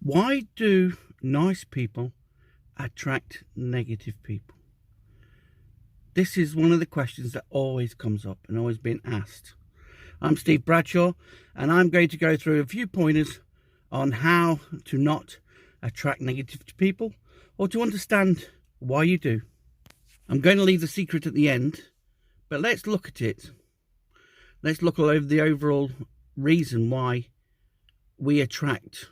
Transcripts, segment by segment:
Why do nice people attract negative people? This is one of the questions that always comes up and always been asked. I'm Steve Bradshaw, and I'm going to go through a few pointers on how to not attract negative people, or to understand why you do. I'm going to leave the secret at the end, but let's look at it. Let's look all over the overall reason why we attract.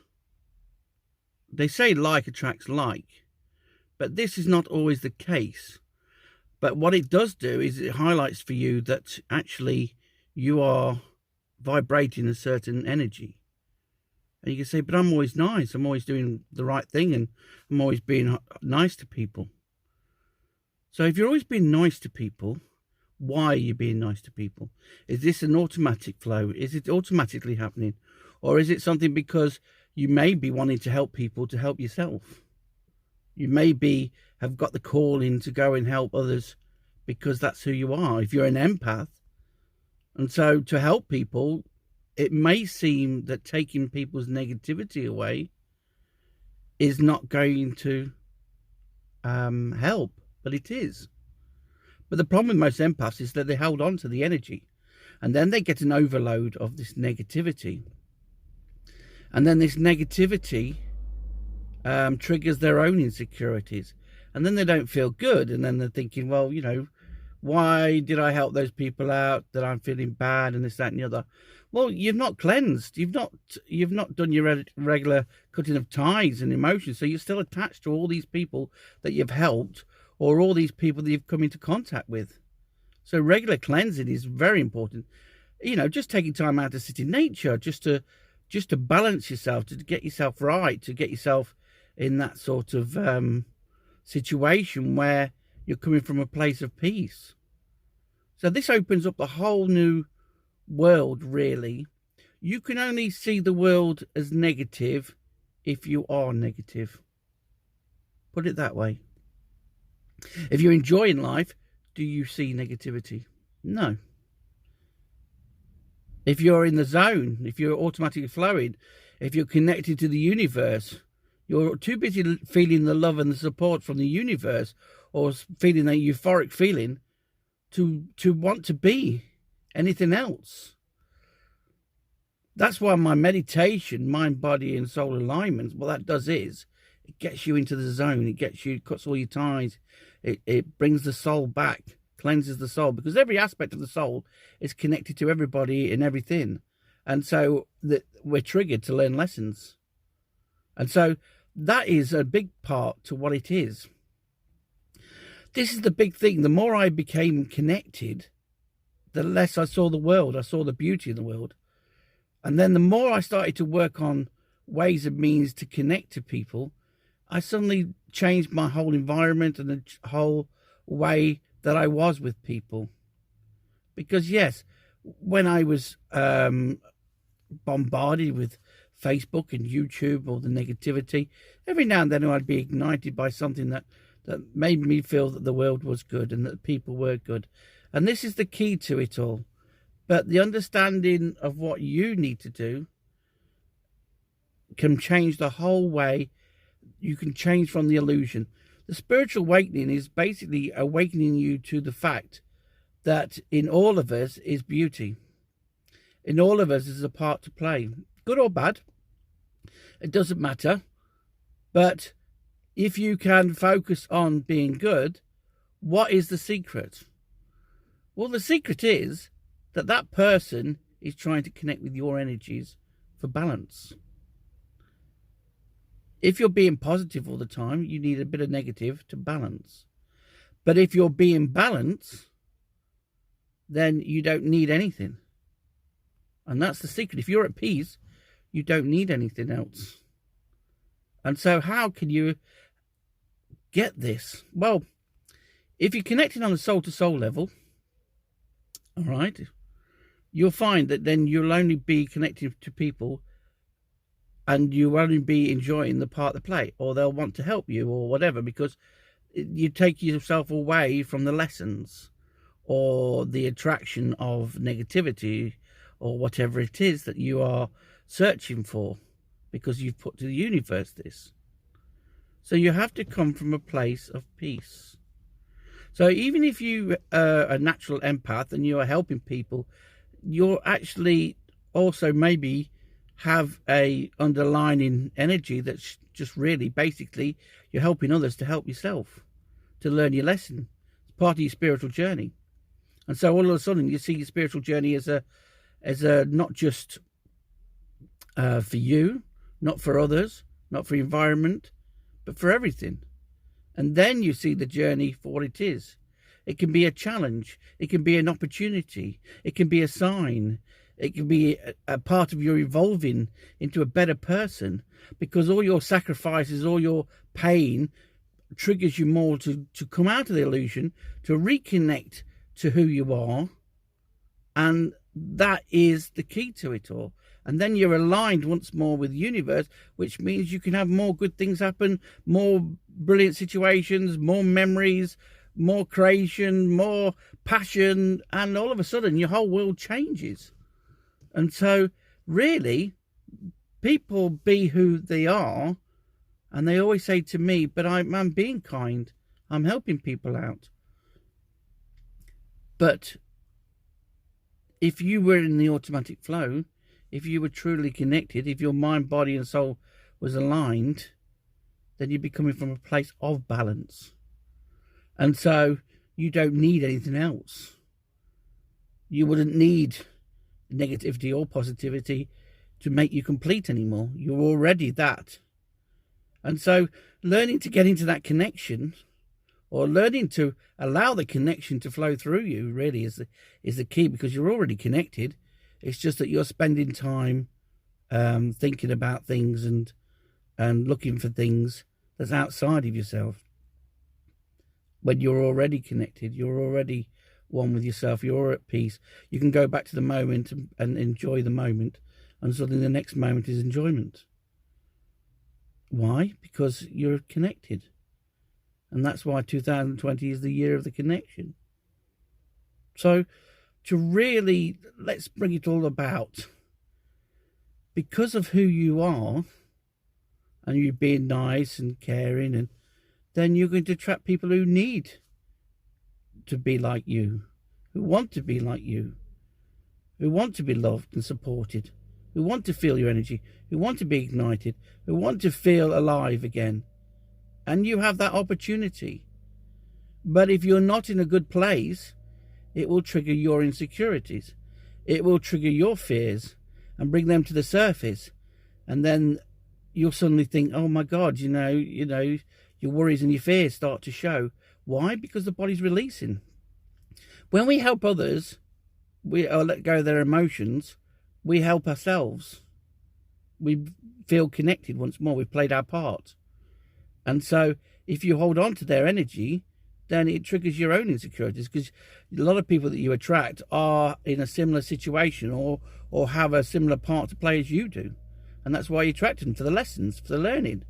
They say like attracts like, but this is not always the case. But what it does do is it highlights for you that actually you are vibrating a certain energy. And you can say, but I'm always nice. I'm always doing the right thing, and I'm always being nice to people. So if you're always being nice to people, why are you being nice to people? Is this an automatic flow? Is it automatically happening? Or is it something because you may be wanting to help people to help yourself? You may have got the calling to go and help others because that's who you are. If you're an empath, and so to help people, it may seem that taking people's negativity away is not going to help, but it is. But the problem with most empaths is that they hold on to the energy, and then they get an overload of this negativity. And then this negativity triggers their own insecurities. And then they don't feel good. And then they're thinking, well, you know, why did I help those people out that I'm feeling bad and this, that, and the other? Well, you've not cleansed. You've not done your regular cutting of ties and emotions. So you're still attached to all these people that you've helped, or all these people that you've come into contact with. So regular cleansing is very important. You know, just taking time out to sit in nature, just to balance yourself, to get yourself right, to get yourself in that sort of situation where you're coming from a place of peace. So this opens up a whole new world, really. You can only see the world as negative if you are negative. Put it that way. If you're enjoying life, do you see negativity? No. If you're in the zone, if you're automatically flowing, if you're connected to the universe, you're too busy feeling the love and the support from the universe, or feeling that euphoric feeling to want to be anything else. That's why my meditation, mind, body, and soul alignment, what that does is it gets you into the zone. It cuts all your ties. It brings the soul back, cleanses the soul, because every aspect of the soul is connected to everybody and everything. And so we're triggered to learn lessons. And so that is a big part to what it is. This is the big thing. The more I became connected, the less I saw the world. I saw the beauty in the world. And then the more I started to work on ways and means to connect to people, I suddenly changed my whole environment and the whole way that I was with people. Because yes, when I was bombarded with Facebook and YouTube, or the negativity, every now and then I'd be ignited by something that made me feel that the world was good and that people were good. And this is the key to it all. But the understanding of what you need to do can change the whole way. You can change from the illusion. The spiritual awakening is basically awakening you to the fact that in all of us is beauty. In all of us is a part to play, good or bad. It doesn't matter. But if you can focus on being good, what is the secret? Well, the secret is that that person is trying to connect with your energies for balance. If you're being positive all the time, you need a bit of negative to balance. But if you're being balanced, then you don't need anything. And that's the secret. If you're at peace, you don't need anything else. And so how can you get this? Well, if you're connecting on a soul-to-soul level, all right, you'll find that then you'll only be connected to people, and you only be enjoying the part they play, or they'll want to help you or whatever, because you take yourself away from the lessons or the attraction of negativity or whatever it is that you are searching for. because you've put to the universe this. So you have to come from a place of peace. So even if you are a natural empath and you are helping people, you're actually also maybe have a underlying energy that's just really basically you're helping others to help yourself, to learn your lesson. It's part of your spiritual journey. And so all of a sudden you see your spiritual journey as a not just for you, not for others, not for the environment, but for everything. And then you see the journey for what it is. It can be a challenge. It can be an opportunity. It can be a sign. It can be a part of your evolving into a better person, because all your sacrifices, all your pain triggers you more to come out of the illusion, to reconnect to who you are. And that is the key to it all. And then you're aligned once more with the universe, which means you can have more good things happen, more brilliant situations, more memories, more creation, more passion, and all of a sudden your whole world changes. And so really, people be who they are, and they always say to me, but I'm being kind, I'm helping people out. But if you were in the automatic flow, if you were truly connected, if your mind, body and soul was aligned, then you'd be coming from a place of balance. And so you don't need anything else. You wouldn't need negativity or positivity to make you complete anymore. You're already that. And so learning to get into that connection, or learning to allow the connection to flow through you, really is the key, because you're already connected. It's just that you're spending time thinking about things and looking for things that's outside of yourself. When you're already connected, you're already one with yourself, you're at peace. You can go back to the moment and enjoy the moment, and suddenly the next moment is enjoyment. Why? Because you're connected. And that's why 2020 is the year of the connection. So to really, let's bring it all about. Because of who you are, and you being nice and caring, and then you're going to attract people who need to be like you, who want to be like you, who want to be loved and supported, who want to feel your energy, who want to be ignited, who want to feel alive again. And you have that opportunity. But if you're not in a good place, it will trigger your insecurities. It will trigger your fears and bring them to the surface. And then you'll suddenly think, oh my God, you know, your worries and your fears start to show. Why? Because the body's releasing. When we help others, we let go of their emotions, we help ourselves. We feel connected once more. We've played our part. And so if you hold on to their energy, then it triggers your own insecurities, because a lot of people that you attract are in a similar situation or have a similar part to play as you do. And that's why you attract them, for the lessons, for the learning.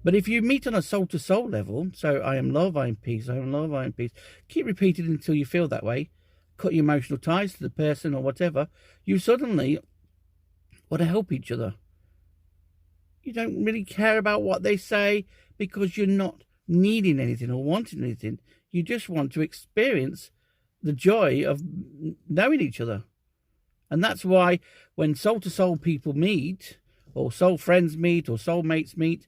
But if you meet on a soul-to-soul level, so I am love, I am peace, I am love, I am peace, keep repeating it until you feel that way, cut your emotional ties to the person or whatever, you suddenly want to help each other. You don't really care about what they say, because you're not needing anything or wanting anything. You just want to experience the joy of knowing each other. And that's why when soul-to-soul people meet, or soul friends meet, or soulmates meet,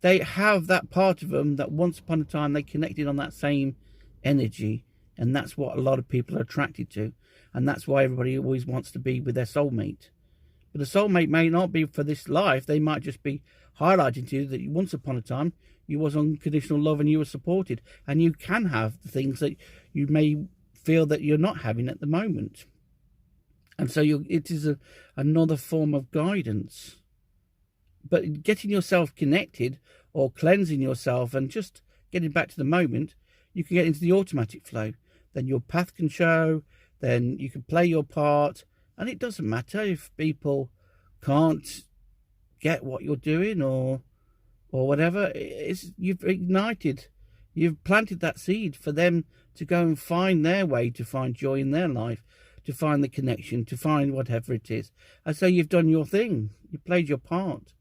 they have that part of them that once upon a time they connected on that same energy. And that's what a lot of people are attracted to. And that's why everybody always wants to be with their soulmate. But a soulmate may not be for this life. They might just be highlighting to you that once upon a time you was unconditional love and you were supported. And you can have the things that you may feel that you're not having at the moment. And so it is another form of guidance. But getting yourself connected, or cleansing yourself and just getting back to the moment, you can get into the automatic flow. Then your path can show, then you can play your part. And it doesn't matter if people can't get what you're doing or whatever. You've ignited, you've planted that seed for them to go and find their way, to find joy in their life, to find the connection, to find whatever it is. And so you've done your thing. You played your part.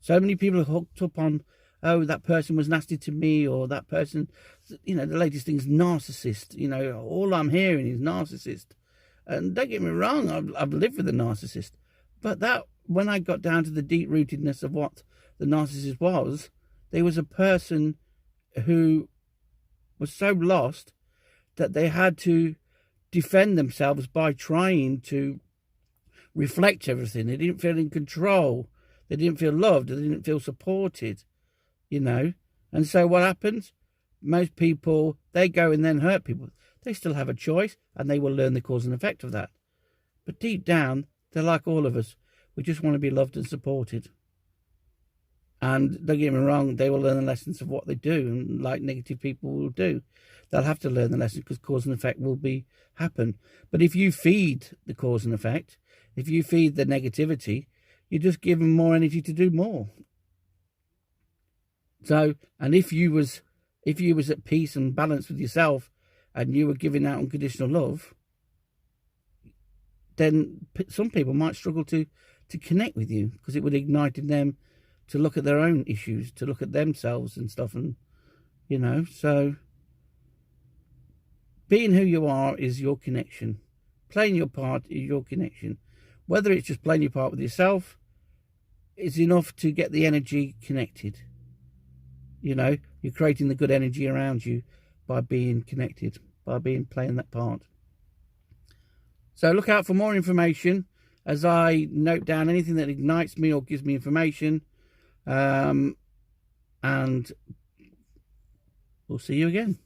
So many people are hooked up on, oh, that person was nasty to me, or that person, you know, the latest thing is narcissist. You know, all I'm hearing is narcissist. And don't get me wrong, I've lived with a narcissist. But that, when I got down to the deep-rootedness of what the narcissist was, there was a person who was so lost that they had to defend themselves by trying to reflect everything. They didn't feel in control. They didn't feel loved. They didn't feel supported, you know. And so what happens? Most people, they go and then hurt people. They still have a choice, and they will learn the cause and effect of that. But deep down, they're like all of us. We just want to be loved and supported. And don't get me wrong, they will learn the lessons of what they do, and like negative people will do. They'll have to learn the lesson because cause and effect will happen. But if you feed the cause and effect, if you feed the negativity, you just give them more energy to do more. So, and if you was at peace and balance with yourself, and you were giving out unconditional love, then some people might struggle to connect with you, because it would ignite in them to look at their own issues, to look at themselves and stuff. And, you know, so being who you are is your connection. Playing your part is your connection. Whether it's just playing your part with yourself is enough to get the energy connected. You know, you're creating the good energy around you by being connected, by playing that part. So look out for more information as I note down anything that ignites me or gives me information. And we'll see you again.